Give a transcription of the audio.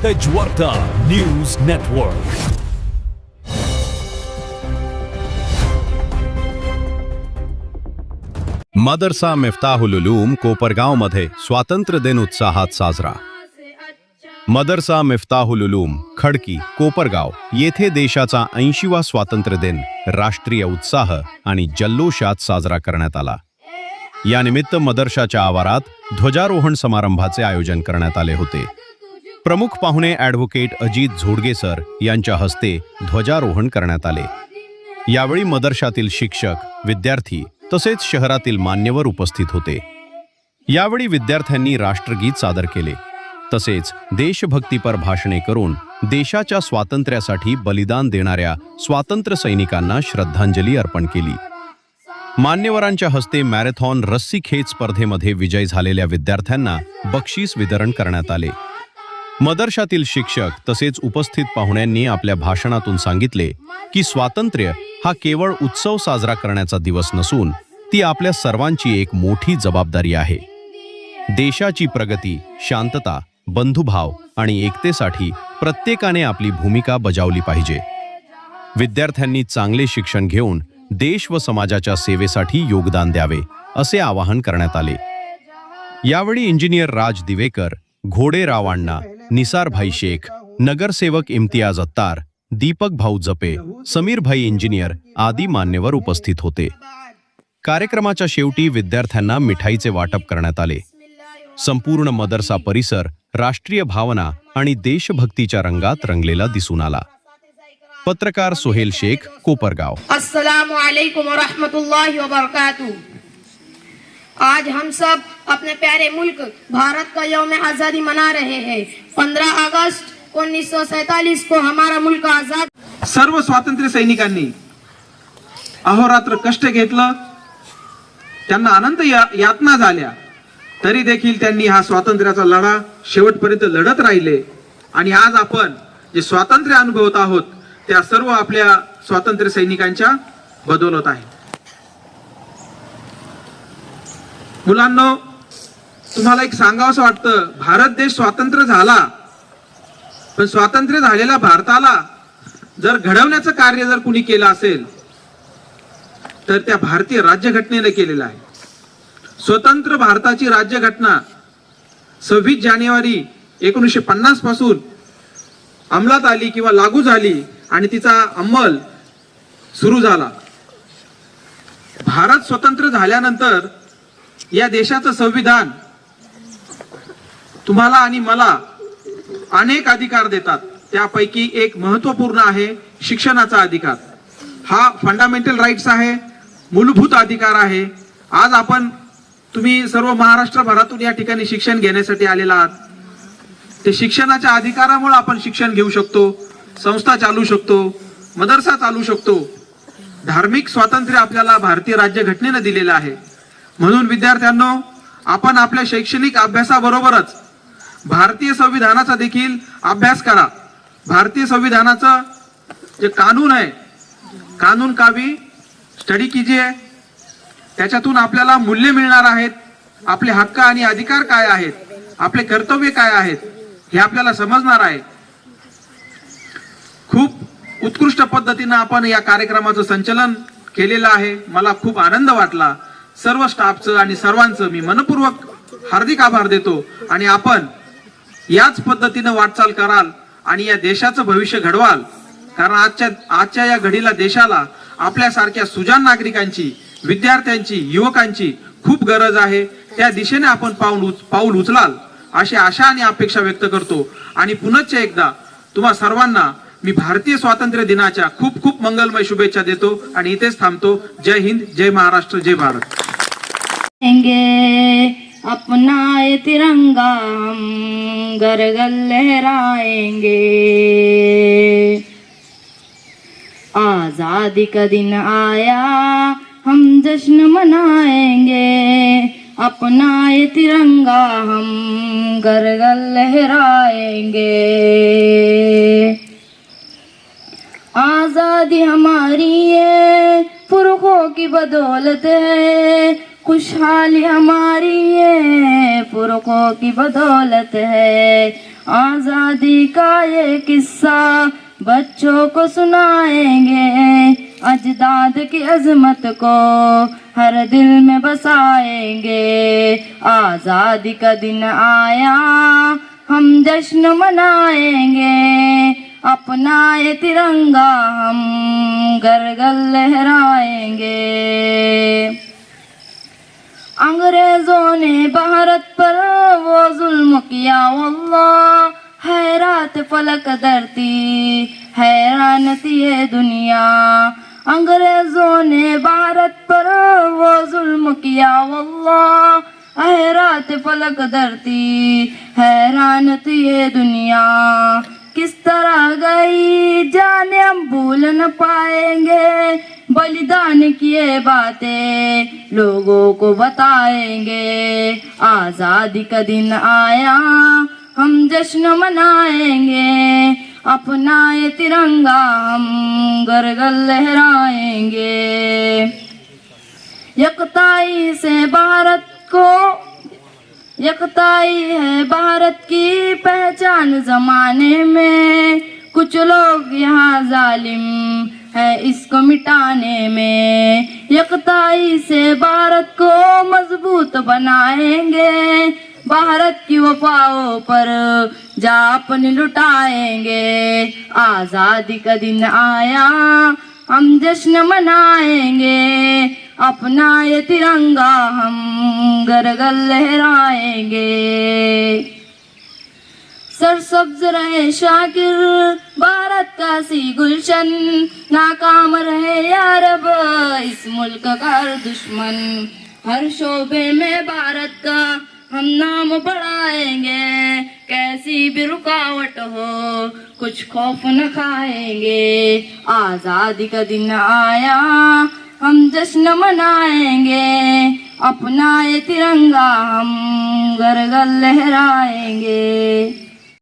Tejvarta news network. मदरसा मिफ्ताहुल उलूम कोपरगावमध्ये स्वातंत्र्य दिन उत्साहात साजरा. मदरसा मिफ्ताहुल उलूम खडकी कोपरगाव येथे देशाचा 80वा स्वातंत्र्य दिन राष्ट्रीय उत्साह आणि जल्लोषात साजरा करण्यात आला. यानिमित्त मदरशाच्या आवारात ध्वजारोहण समारंभाचे आयोजन करण्यात आले होते. प्रमुख पाहुणे ॲडव्होकेट अजित झोडगे सर यांच्या हस्ते ध्वजारोहण करण्यात आले. यावेळी मदरशातील शिक्षक, विद्यार्थी तसेच शहरातील मान्यवर उपस्थित होते. यावेळी विद्यार्थ्यांनी राष्ट्रगीत सादर केले तसेच देशभक्तीपर भाषणे करून देशाच्या स्वातंत्र्यासाठी बलिदान देणाऱ्या स्वातंत्र्य सैनिकांना श्रद्धांजली अर्पण केली. मान्यवरांच्या हस्ते मॅरेथॉन रस्सी खेच स्पर्धेमध्ये विजय झालेल्या विद्यार्थ्यांना बक्षीस वितरण करण्यात आले. मदरशातील शिक्षक तसेच उपस्थित पाहुण्यांनी आपल्या भाषणातून सांगितले की स्वातंत्र्य हा केवळ उत्सव साजरा करण्याचा दिवस नसून ती आपल्या सर्वांची एक मोठी जबाबदारी आहे. देशाची प्रगती, शांतता, बंधुभाव आणि एकतेसाठी प्रत्येकाने आपली भूमिका बजावली पाहिजे. विद्यार्थ्यांनी चांगले शिक्षण घेऊन देश व समाजाच्या सेवेसाठी योगदान द्यावे असे आवाहन करण्यात आले. यावेळी इंजिनियर राज दिवेकर, घोडेराव अण्णा, निसार भाई शेख, नगरसेवक इम्तियाज अत्तार, दीपक भाऊ जपे, समीर भाई इंजिनियर आदी मान्यवर उपस्थित होते. कार्यक्रमाच्या शेवटी विद्यार्थ्यांना मिठाईचे वाटप करण्यात आले. संपूर्ण मदरसा परिसर राष्ट्रीय भावना आणि देशभक्तीच्या रंगात रंगलेला दिसून आला. पत्रकार सोहेल शेख, कोपरगाव. अस्सलामु अलैकुम व रहमतुल्लाहि व बरकातहू. आज हम सब अपने प्यारे मुल्क भारत का यौम आज़ादी मना रहे हैं. 15 अगस्त 1947 को हमारा मुल्क आजाद. सर्व स्वातंत्र्य सैनिकांनी अहोरात्र कष्ट घेतलं, त्यांना अनंत यातना झाल्या, तरी देखील त्यांनी हा स्वातंत्र्याचा लढा शेवटपर्यंत लढत राहिले. आणि आज आपण जे स्वातंत्र्य अनुभवत आहोत त्या सर्व आपल्या स्वातंत्र्य सैनिकांच्या बदौलत आहे. मुलांनो, तुम्हाला एक सांगावंसं वाटतं, भारत देश स्वतंत्र झाला, पण स्वातंत्र्य झालेल्या भारताला जर घडवण्याचं कार्य जर कुणी केलं असेल तर त्या भारतीय राज्यघटनेने केलेलं आहे. स्वतंत्र भारताची राज्यघटना 26 जानेवारी 1950 पासून अंमलात आली किंवा लागू झाली आणि तिचा अंमल सुरू झाला. भारत स्वतंत्र झाल्यानंतर या देशाचं संविधान तुम्हाला आणि मला अनेक अधिकार देतात. त्यापैकी एक महत्त्वपूर्ण आहे शिक्षणाचा अधिकार. हा फंडामेंटल राईट्स आहे, मूलभूत अधिकार आहे. आज तुम्ही सर्व महाराष्ट्रभरातून या ठिकाणी शिक्षण घेण्यासाठी आलेला आहात. ते शिक्षणाच्या अधिकारामुळे आपण शिक्षण घेऊ शकतो, संस्था चालू शकतो, मदरसा चालू शकतो. धार्मिक स्वातंत्र्य आपल्याला भारतीय राज्यघटनेने दिलेलं आहे. म्हणून विद्यार्थ्यांनो, आपण आपल्या शैक्षणिक अभ्यासाबरोबरच भारतीय संविधानाचा देखील अभ्यास करा. भारतीय संविधानाचं जे कानून आहे, कानून का भी स्टडी कीजिए. त्याच्यातून आपल्याला मूल्य मिळणार आहेत. आपले हक्क आणि अधिकार काय आहेत, आपले कर्तव्य काय आहेत हे आपल्याला समजणार आहे. खूप उत्कृष्ट पद्धतीने आपण या कार्यक्रमाचं संचालन केलेलं आहे. मला खूप आनंद वाटला. सर्व स्टाफचं आणि सर्वांचं मी मनपूर्वक हार्दिक आभार देतो. आणि आपण याच पद्धतीने वाटचाल कराल आणि या देशाचं भविष्य घडवाल. कारण आजच्या या घडीला देशाला आपल्यासारख्या सुजाण नागरिकांची, विद्यार्थ्यांची, युवकांची खूप गरज आहे. त्या दिशेने आपण पाऊल उचलाल अशी आशा आणि अपेक्षा व्यक्त करतो. आणि पुनश्च एकदा तुम्हा सर्वांना मी भारतीय स्वातंत्र्य दिनाच्या खूप खूप मंगलमय शुभेच्छा देतो आणि इथेच थांबतो. जय हिंद, जय महाराष्ट्र, जय भारत. अपना ये तिरंगा हम घर घर लहराएंगे. आजादी का दिन आया हम जश्न मनाएंगे. अपना ये तिरंगा हम घर घर लहराएंगे. आजादी हमारी है, पुरखों की बदौलत है. खुशहाली हमारी है, पुरखों की बदौलत है. आजादी का ये किस्सा बच्चों को सुनाएंगे, अजदाद की अजमत को हर दिल में बसाएंगे। आजादी का दिन आया हम जश्न मनाएंगे, अपना ये तिरंगा हम घर घर लहराएंगे। अंग्रेजों ने भारत पर वो जुल्म किया वल्लाह, हैरात फलक धरती हैरान थी ये दुनिया। अंग्रेजों ने भारत पर वो जुल्म किया वल्लाह, हैरात फलक धरती हैरान थी ये दुनिया। किस तरह गई जाने हम भूल न पाएंगे, बलिदान किए बातें लोगों को बताएंगे। आजादी का दिन आया हम जश्न मनाएंगे, अपना ये तिरंगा हम घर घर लहराएंगे। यकताई से भारत को, यकताई है भारत की पहचान जमाने में, कुछ लोग यहाँ जालिम है इसको मिटाने में। यकताई से भारत को मजबूत बनाएंगे, भारत की वफाओं पर जा अपनी लुटाएंगे। आजादी का दिन आया हम जश्न मनाएंगे, अपना ये तिरंगा हम घर घर लहराएंगे। सरसब्ज रहे शाकिर भारत का सी गुलशन, नाकाम रहे यार अब इस मुल्क का हर दुश्मन। हर शोबे में भारत का हम नाम बढ़ाएंगे, कैसी भी रुकावट हो कुछ खौफ न खाएंगे। आजादी का दिन आया हम जश्न मनाएंगे, अपना ये तिरंगा हम घर घर लहराएंगे।